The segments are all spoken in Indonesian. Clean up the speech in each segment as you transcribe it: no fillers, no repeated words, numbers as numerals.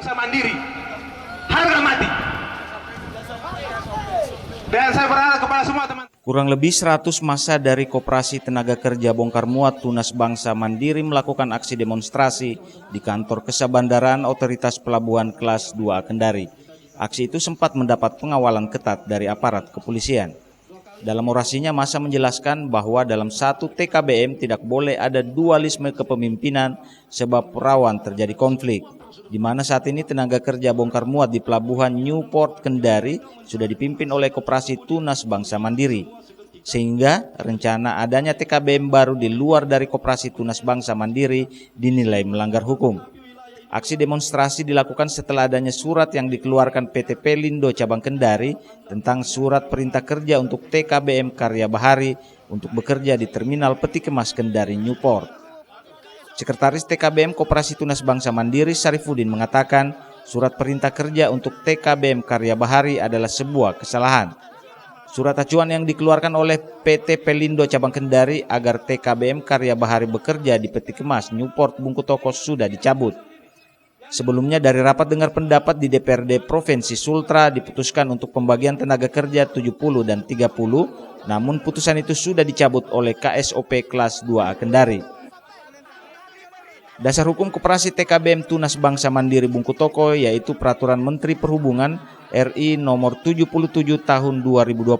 Bangsa Mandiri, harga mati. Dan saya berharap kepada semua teman. Kurang lebih 100 massa dari Koperasi Tenaga Kerja Bongkar Muat Tunas Bangsa Mandiri melakukan aksi demonstrasi di kantor Kesabandaraan Otoritas Pelabuhan Kelas 2 Kendari. Aksi itu sempat mendapat pengawalan ketat dari aparat kepolisian. Dalam orasinya, massa menjelaskan bahwa dalam satu TKBM tidak boleh ada dualisme kepemimpinan sebab rawan terjadi konflik, di mana saat ini tenaga kerja bongkar muat di Pelabuhan Newport Kendari sudah dipimpin oleh Koperasi Tunas Bangsa Mandiri. Sehingga rencana adanya TKBM baru di luar dari Koperasi Tunas Bangsa Mandiri dinilai melanggar hukum. Aksi demonstrasi dilakukan setelah adanya surat yang dikeluarkan PT Pelindo Cabang Kendari tentang surat perintah kerja untuk TKBM Karya Bahari untuk bekerja di Terminal Peti Kemas Kendari Newport. Sekretaris TKBM Koperasi Tunas Bangsa Mandiri Sarifudin mengatakan surat perintah kerja untuk TKBM Karya Bahari adalah sebuah kesalahan. Surat acuan yang dikeluarkan oleh PT Pelindo Cabang Kendari agar TKBM Karya Bahari bekerja di Peti Kemas Newport Bungkutoko sudah dicabut. Sebelumnya dari rapat dengar pendapat di DPRD Provinsi Sultra diputuskan untuk pembagian tenaga kerja 70 dan 30, namun putusan itu sudah dicabut oleh KSOP Kelas 2A Kendari. Dasar hukum Koperasi TKBM Tunas Bangsa Mandiri Bungkutoko yaitu Peraturan Menteri Perhubungan RI nomor 77 tahun 2020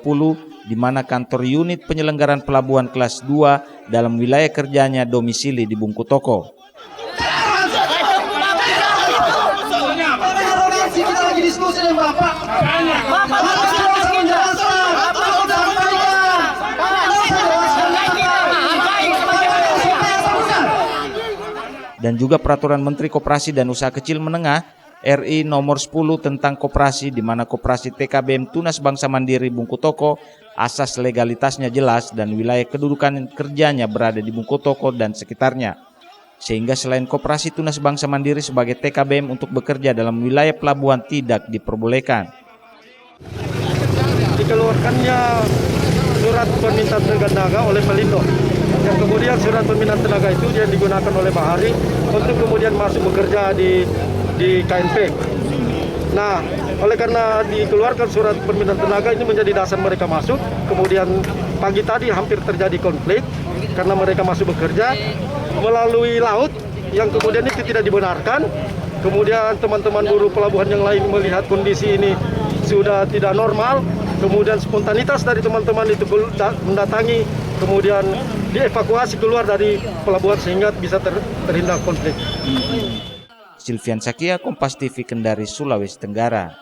di mana kantor unit penyelenggaraan pelabuhan kelas 2 dalam wilayah kerjanya domisili di Bungkutoko. Dan juga Peraturan Menteri Koperasi dan Usaha Kecil Menengah RI nomor 10 tentang koperasi di mana Koperasi TKBM Tunas Bangsa Mandiri Bungkutoko asas legalitasnya jelas dan wilayah kedudukan kerjanya berada di Bungkutoko dan sekitarnya. Sehingga selain Koperasi Tunas Bangsa Mandiri sebagai TKBM untuk bekerja dalam wilayah pelabuhan tidak diperbolehkan. Dikeluarkannya surat permintaan tenaga oleh Pelindo. Yang kemudian surat permintaan tenaga itu dia digunakan oleh Bahari untuk kemudian masuk bekerja di KNP. Nah, oleh karena dikeluarkan surat permintaan tenaga ini menjadi dasar mereka masuk. Kemudian pagi tadi hampir terjadi konflik karena mereka masuk bekerja melalui laut yang kemudian itu tidak dibenarkan. Kemudian teman-teman buruh pelabuhan yang lain melihat kondisi ini sudah tidak normal. Kemudian spontanitas dari teman-teman itu mendatangi, kemudian dievakuasi keluar dari pelabuhan sehingga bisa terhindar konflik. Silvian Sakia, Kompas TV Kendari, Sulawesi Tenggara.